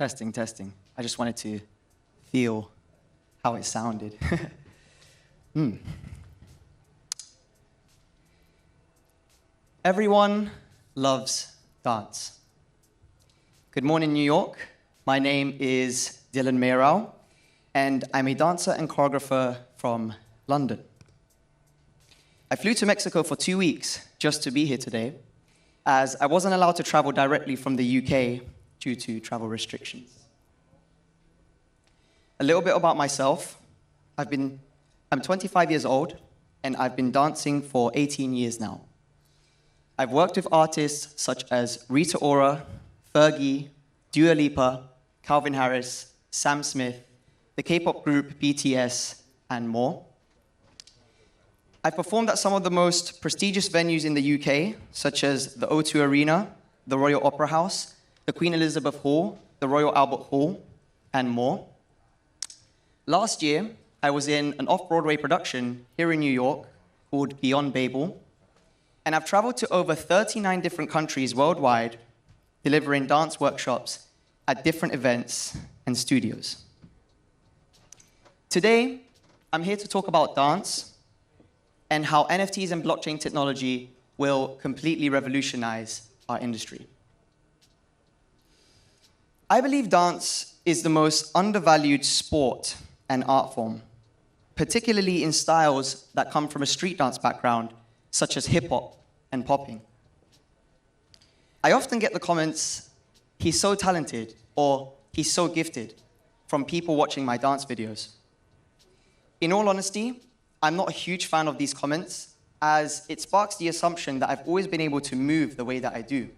Testing, testing. I just wanted to feel how it sounded. Everyone loves dance. Good morning, New York. My name is Dylan Mayoral, and I'm a dancer and choreographer from London. I flew to Mexico for 2 weeks just to be here today, as I wasn't allowed to travel directly from the UK due to travel restrictions. A little bit about myself. I'm 25 years old, and I've been dancing for 18 years now. I've worked with artists such as Rita Ora, Fergie, Dua Lipa, Calvin Harris, Sam Smith, the K-pop group BTS, and more. I've performed at some of the most prestigious venues in the UK, such as the O2 Arena, the Royal Opera House, the Queen Elizabeth Hall, the Royal Albert Hall, and more. Last year, I was in an off-Broadway production here in New York called Beyond Babel, and I've traveled to over 39 different countries worldwide, delivering dance workshops at different events and studios. Today, I'm here to talk about dance and how NFTs and blockchain technology will completely revolutionize our industry. I believe dance is the most undervalued sport and art form, particularly in styles that come from a street dance background, such as hip-hop and popping. I often get the comments, "He's so talented," or "He's so gifted," from people watching my dance videos. In all honesty, I'm not a huge fan of these comments, as it sparks the assumption that I've always been able to move the way that I do.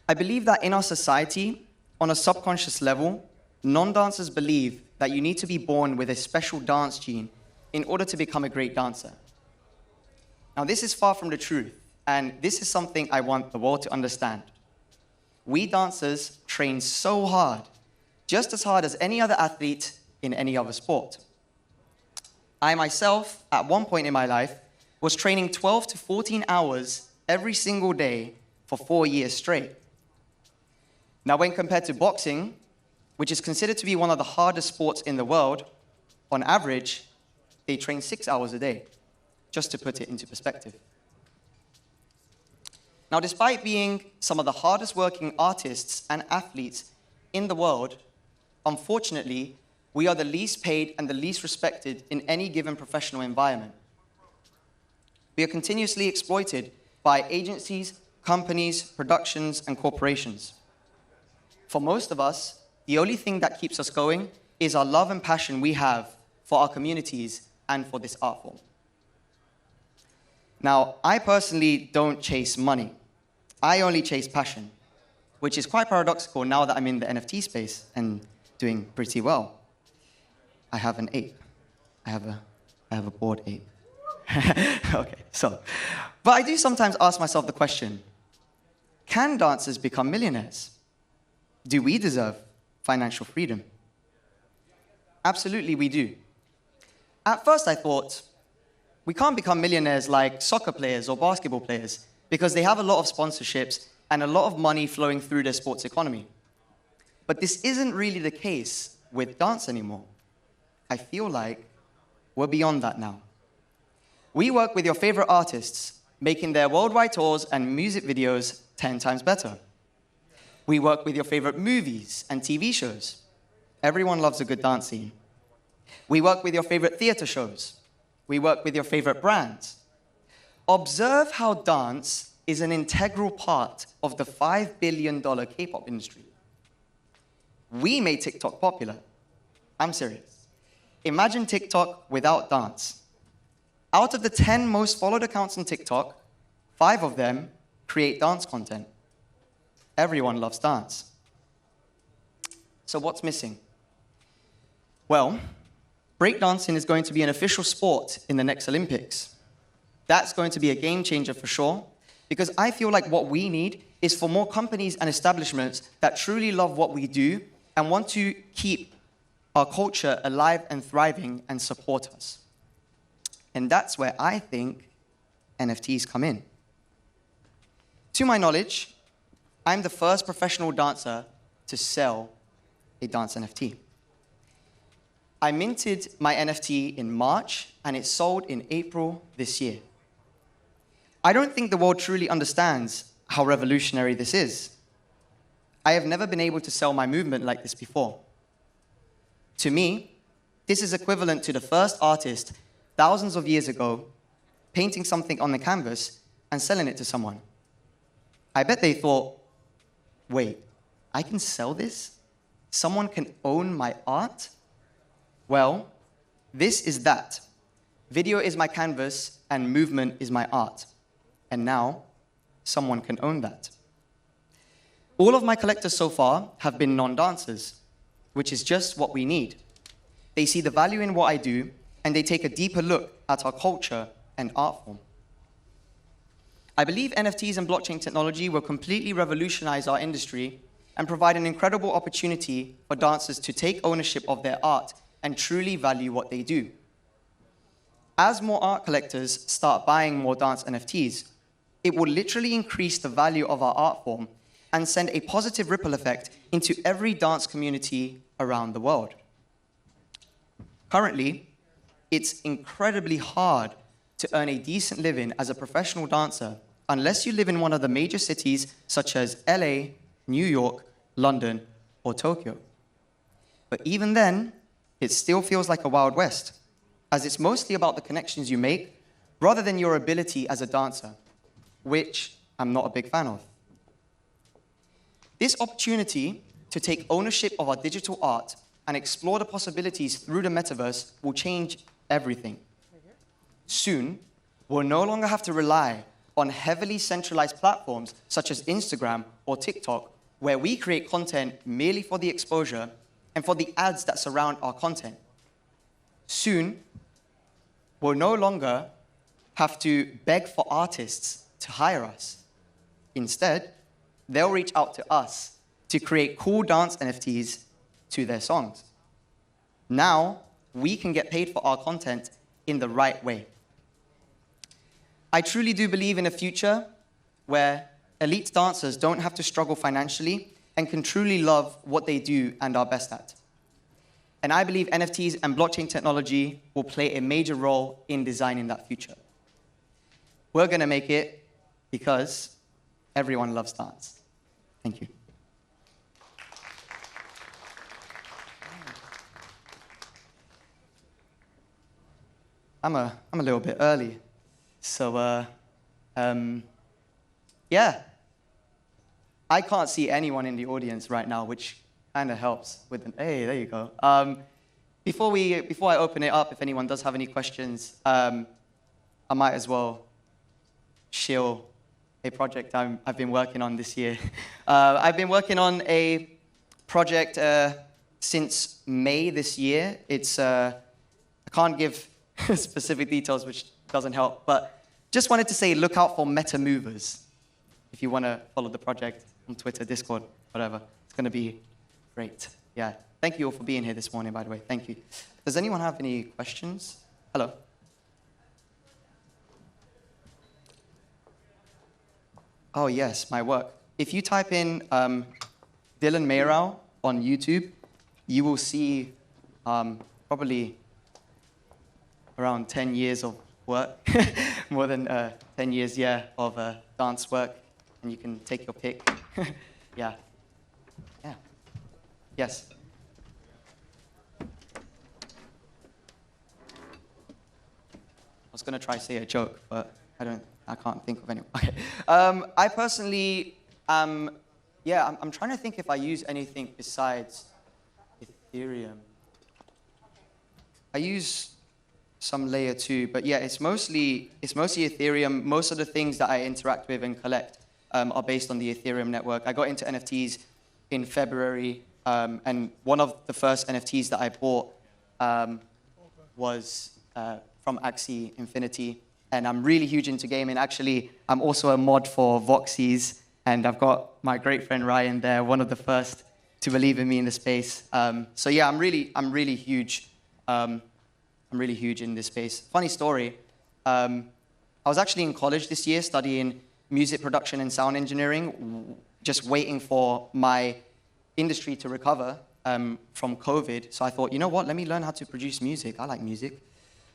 I believe that in our society, on a subconscious level, non-dancers believe that you need to be born with a special dance gene in order to become a great dancer. Now, this is far from the truth, and this is something I want the world to understand. We dancers train so hard, just as hard as any other athlete in any other sport. I myself, at one point in my life, was training 12 to 14 hours every single day for 4 years straight. Now, when compared to boxing, which is considered to be one of the hardest sports in the world, on average, they train 6 hours a day, just to put it into perspective. Now, despite being some of the hardest working artists and athletes in the world, unfortunately, we are the least paid and the least respected in any given professional environment. We are continuously exploited by agencies, companies, productions, and corporations. For most of us, the only thing that keeps us going is our love and passion we have for our communities and for this art form. Now, I personally don't chase money. I only chase passion, which is quite paradoxical now that I'm in the NFT space and doing pretty well. I have an ape. I have a bored ape. Okay, but I do sometimes ask myself the question, can dancers become millionaires? Do we deserve financial freedom? Absolutely, we do. At first, I thought, we can't become millionaires like soccer players or basketball players because they have a lot of sponsorships and a lot of money flowing through their sports economy. But this isn't really the case with dance anymore. I feel like we're beyond that now. We work with your favorite artists, making their worldwide tours and music videos 10 times better. We work with your favorite movies and TV shows. Everyone loves a good dance scene. We work with your favorite theater shows. We work with your favorite brands. Observe how dance is an integral part of the $5 billion K-pop industry. We made TikTok popular. I'm serious. Imagine TikTok without dance. Out of the 10 most followed accounts on TikTok, 5 of them create dance content. Everyone loves dance. So what's missing? Well, breakdancing is going to be an official sport in the next Olympics. That's going to be a game changer for sure, because I feel like what we need is for more companies and establishments that truly love what we do and want to keep our culture alive and thriving and support us. And that's where I think NFTs come in. To my knowledge, I'm the first professional dancer to sell a dance NFT. I minted my NFT in March, and it sold in April this year. I don't think the world truly understands how revolutionary this is. I have never been able to sell my movement like this before. To me, this is equivalent to the first artist thousands of years ago painting something on the canvas and selling it to someone. I bet they thought, wait, I can sell this? Someone can own my art? Well, this is that. Video is my canvas and movement is my art. And now, someone can own that. All of my collectors so far have been non-dancers, which is just what we need. They see the value in what I do, and they take a deeper look at our culture and art form. I believe NFTs and blockchain technology will completely revolutionize our industry and provide an incredible opportunity for dancers to take ownership of their art and truly value what they do. As more art collectors start buying more dance NFTs, it will literally increase the value of our art form and send a positive ripple effect into every dance community around the world. Currently, it's incredibly hard to earn a decent living as a professional dancer unless you live in one of the major cities such as LA, New York, London, or Tokyo. But even then, it still feels like a Wild West, as it's mostly about the connections you make rather than your ability as a dancer, which I'm not a big fan of. This opportunity to take ownership of our digital art and explore the possibilities through the metaverse will change everything. Soon, we'll no longer have to rely on heavily centralized platforms such as Instagram or TikTok, where we create content merely for the exposure and for the ads that surround our content. Soon, we'll no longer have to beg for artists to hire us. Instead, they'll reach out to us to create cool dance NFTs to their songs. Now, we can get paid for our content in the right way. I truly do believe in a future where elite dancers don't have to struggle financially and can truly love what they do and are best at. And I believe NFTs and blockchain technology will play a major role in designing that future. We're going to make it because everyone loves dance. Thank you. I'm a little bit early, so yeah. I can't see anyone in the audience right now, which kind of helps with them. Hey, there you go. Before I open it up, if anyone does have any questions, I might as well shill a project I've been working on this year. I've been working on a project since May this year. It's I can't give specific details, which doesn't help, but just wanted to say look out for meta movers if you want to follow the project on Twitter, Discord, whatever. It's going to be great. Yeah. Thank you all for being here this morning, by the way. Thank you. Does anyone have any questions? Hello. Oh, yes, my work. If you type in Dylan Mayoral on YouTube, you will see probably around 10 years of work, more than 10 years, yeah, of dance work, and you can take your pick. Yeah. Yeah. Yes. I was going to try to say a joke, but I can't think of any. Okay. I personally I'm trying to think if I use anything besides Ethereum. I use some layer 2, but yeah, it's mostly Ethereum. Most of the things that I interact with and collect are based on the Ethereum network. I got into NFTs in February, and one of the first NFTs that I bought was from Axie Infinity, and I'm really huge into gaming. Actually, I'm also a mod for Voxies, and I've got my great friend Ryan there, one of the first to believe in me in the space. So yeah, I'm really huge. I'm really huge in this space. Funny story, I was actually in college this year studying music production and sound engineering, just waiting for my industry to recover from COVID. So I thought, you know what, let me learn how to produce music. I like music.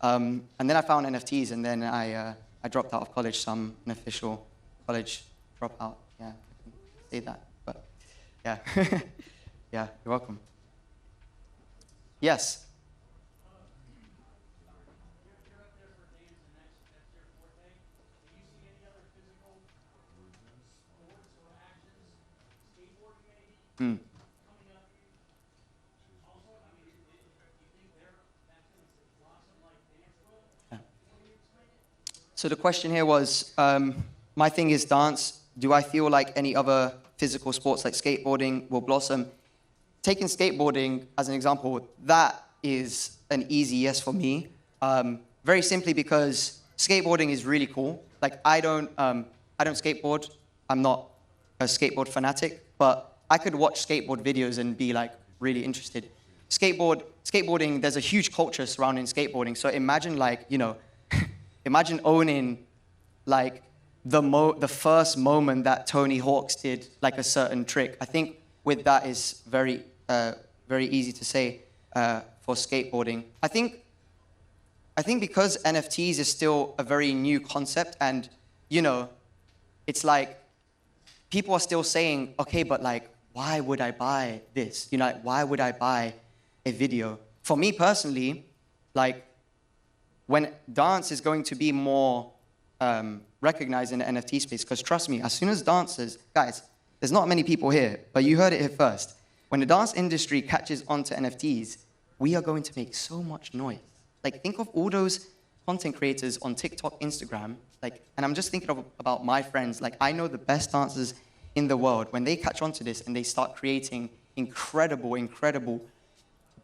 And then I found NFTs, and then I dropped out of college, so I'm an official college dropout. Yeah, I can say that, but yeah. Yeah, you're welcome. Yes. Mm. Yeah. So the question here was, my thing is dance. Do I feel like any other physical sports like skateboarding will blossom? Taking skateboarding as an example, that is an easy yes for me. Very simply because skateboarding is really cool. Like I don't skateboard. I'm not a skateboard fanatic, but I could watch skateboard videos and be like really interested. Skateboarding, there's a huge culture surrounding skateboarding. So imagine like, you know, imagine owning like the first moment that Tony Hawk's did like a certain trick. I think with that is very easy to say for skateboarding. I think because NFTs is still a very new concept, and you know, it's like people are still saying, okay, but like, why would I buy this? You know, like, why would I buy a video? For me personally, like, when dance is going to be more recognized in the NFT space, because trust me, as soon as dancers, guys, there's not many people here, but you heard it here first. When the dance industry catches on to NFTs, we are going to make so much noise. Like, think of all those content creators on TikTok, Instagram, like, and I'm just thinking about my friends. Like, I know the best dancers in the world. When they catch on to this and they start creating incredible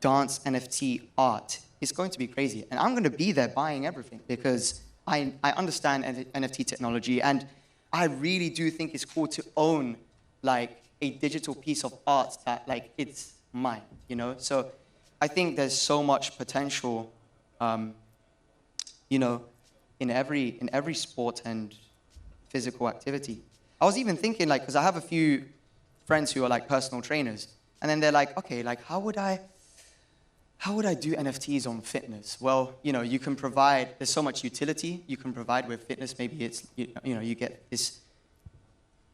dance NFT art, it's going to be crazy. And I'm going to be there buying everything because I understand NFT technology, and I really do think it's cool to own like a digital piece of art that like it's mine, you know? So I think there's so much potential, you know, in every sport and physical activity. I was even thinking like, because I have a few friends who are like personal trainers, and then they're like, okay, like how would I do NFTs on fitness? Well, you know, you can provide, there's so much utility you can provide with fitness. Maybe it's, you know, you get this,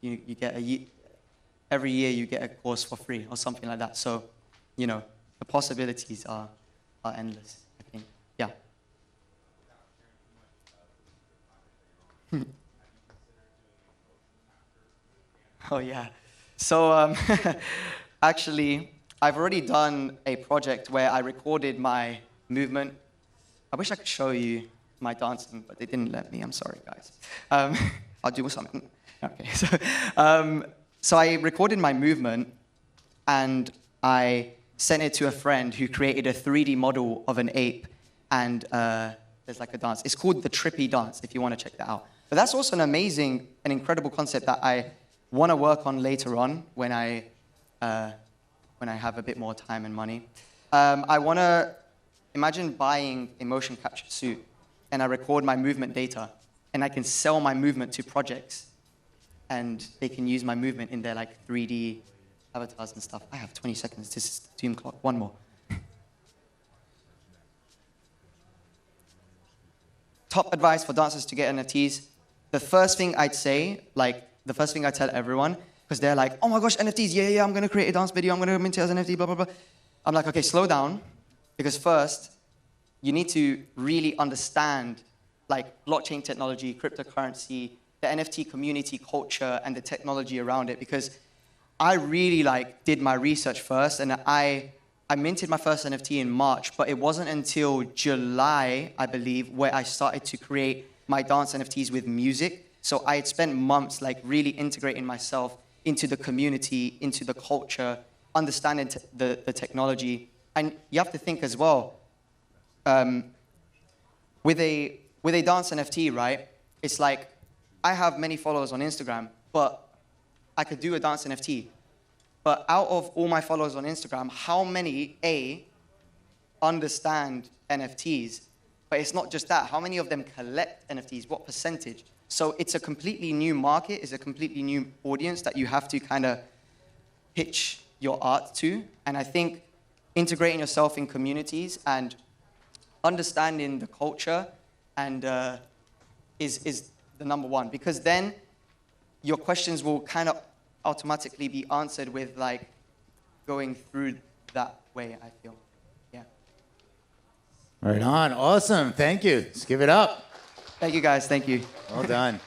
you get every year you get a course for free or something like that. So, you know, the possibilities are endless, I think. Yeah. Oh, yeah. So, actually, I've already done a project where I recorded my movement. I wish I could show you my dancing, but they didn't let me. I'm sorry, guys. I'll do something. Okay. So I recorded my movement, and I sent it to a friend who created a 3D model of an ape, and there's like a dance. It's called the Trippy Dance, if you want to check that out. But that's also an amazing and incredible concept that I want to work on later on when I have a bit more time and money. I want to imagine buying a motion capture suit, and I record my movement data, and I can sell my movement to projects, and they can use my movement in their like 3D avatars and stuff. I have 20 seconds. This is the doom clock. One more. Top advice for dancers to get NFTs. The first thing I'd say, like the first thing I tell everyone, because they're like, oh my gosh, NFTs, yeah, I'm going to create a dance video, I'm going to mint it as an NFT, blah, blah, blah. I'm like, okay, slow down, because first, you need to really understand like blockchain technology, cryptocurrency, the NFT community culture, and the technology around it, because I really like did my research first, and I minted my first NFT in March, but it wasn't until July, I believe, where I started to create my dance NFTs with music. So I had spent months like really integrating myself into the community, into the culture, understanding the technology. And you have to think as well, with a dance NFT, right? It's like, I have many followers on Instagram, but I could do a dance NFT. But out of all my followers on Instagram, how many, understand NFTs? But it's not just that. How many of them collect NFTs? What percentage? So it's a completely new market. It's a completely new audience that you have to kind of pitch your art to. And I think integrating yourself in communities and understanding the culture and is the number one, because then your questions will kind of automatically be answered with like going through that way, I feel. Yeah. Right on. Awesome. Thank you. Let's give it up. Thank you guys. Thank you. Well done.